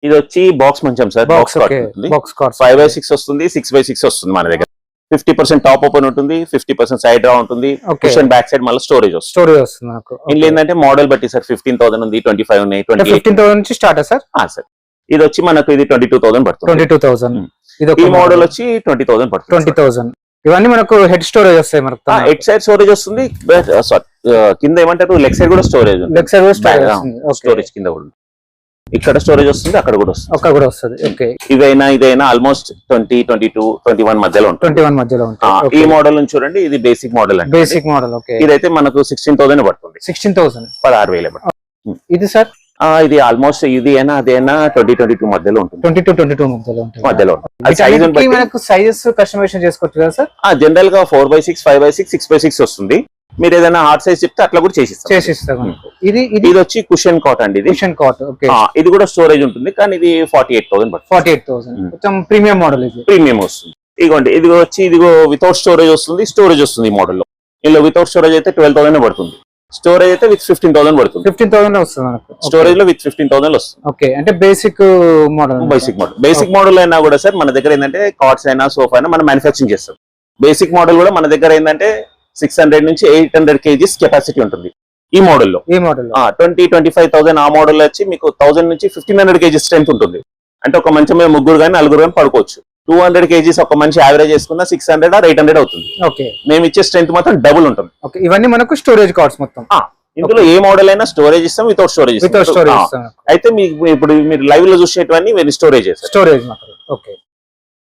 ఇది వచ్చి బాక్స్ మంచం సార్. బాక్స్ బాక్స్ 5x6 వస్తుంది, 6x6 వస్తుంది మన దగ్గర. 50% టాప్ ఓపెన్ ఉంటుంది, 50% సైడ్ డ్రా ఉంటుంది. కుషన్ బ్యాక్ సైడ్ మళ్ళీ స్టోరేజ్ వస్తుంది నాకు. ఇందులో ఏంటంటే మోడల్ బట్టి సార్ 15,000 ఉంది, 25 ఉన్నాయి, 15,000 నుంచి స్టార్ట్ సార్. సార్ ఇది వచ్చి మనకు ఇది 22,000 పడుతుంది. 22,000. ఈ మోడల్ వచ్చి 20,000 పడుతుంది. 20,000. ఇవన్నీ మనకు హెడ్ స్టోరేజ్ వస్తాయి మనకు. హెడ్ సైడ్ స్టోరేజ్ వస్తుంది, కింద ఏమంటారు లెగ్ సైడ్ కూడా స్టోరేజ్. లెగ్ సైడ్ కూడా స్టోరేజ్ కింద కూడా ఇక్కడ స్టోరేజ్ వస్తుంది, అక్కడ కూడా వస్తుంది. ఓకే. ఇదైనా ఆల్మోస్ట్ 20, 22, 21 మధ్యలో ఉంటుంది. 21 మధ్యలో ఉంటుంది. ఈ మోడల్ నుంచి చూడండి, ఇది బేసిక్ మోడల్ అండి. Basic model. ఓకే. ఇదైతే మనకు 16,000 పడుతుంది. 16,000. 16,000 పడుతుంది. ఇది సార్ ఇది ఆల్మోస్ట్ ఇది అయినా అదైనా 20-22 మధ్యలో ఉంటుంది. 22 మధ్యలో ఉంటుంది. మనకు సైజెస్ కస్టమైజేషన్ చేసుకోవచ్చు కదా సార్. జనరల్ గా 4x6, 5x6, 6x6 వస్తుంది. మీరు ఏదైనా హార్డ్ సైజ్ చెప్తే అట్లా కూడా చేసిస్తాం. ఇది వచ్చి కుషన్ కాట్ అండి. ఇది కుషన్ కాట్. ఓకే. ఇది కూడా స్టోరేజ్ ఉంటుంది, కానీ ఇది 48,000 పడుతుంది. 48,000 కొంచెం ప్రీమియం మోడల్. ఇది ప్రీమియం వస్తుంది. ఇదిగోండి, ఇదిగో వితౌట్ స్టోరేజ్ వస్తుంది, స్టోరేజ్ వస్తుంది ఈ మోడల్ లో. ఇందులో వితౌట్ స్టోరేజ్ అయితే 12,000 పడుతుంది. స్టోరేజ్ అయితే విత్ 15,000 పడుతుంది. 15,000 వస్తుంది మనకు. స్టోరేజ్ లో విత్ 15,000 వస్తుంది. ఓకే. అంటే బేసిక్ మోడల్. బేసిక్ మోడల్ అయినా కూడా సార్ మన దగ్గర ఏంటంటే కార్డ్స్ అయినా సోఫా అయినా మనం మ్యానుఫ్యాక్చరింగ్ చేస్తాం. బేసిక్ మోడల్ కూడా మన దగ్గర ఏంటంటే 600 నుంచి 800 kgs కెపాసిటీ ఉంటుంది ఈ మోడల్లో. 20-25,000 ఆ మోడల్ వచ్చి మీకు 1000 నుంచి 1500 kgs స్ట్రెంత్ ఉంటుంది. అంటే ఒక మంచం మీద ముగ్గురు కానీ నలుగురు కానీ పడుకోవచ్చు. 200 kgs ఒక మంచి యావరేజ్ చేసుకున్న 600 or 800 అవుతుంది. ఓకే. మేము ఇచ్చే స్ట్రెంత్ మాత్రం డబుల్ ఉంటుంది. ఓకే. ఇవన్నీ మనకు స్టోరేజ్ కార్డ్స్ మొత్తం. ఇందులో ఏ మోడల్ అయినా స్టోరేజ్ ఇస్తాం, వితౌట్ స్టోరేజ్. అయితే మీకు ఇప్పుడు మీరు లైవ్ లో చూసేటివన్నీ మీరు స్టోరేజ్. ఓకే.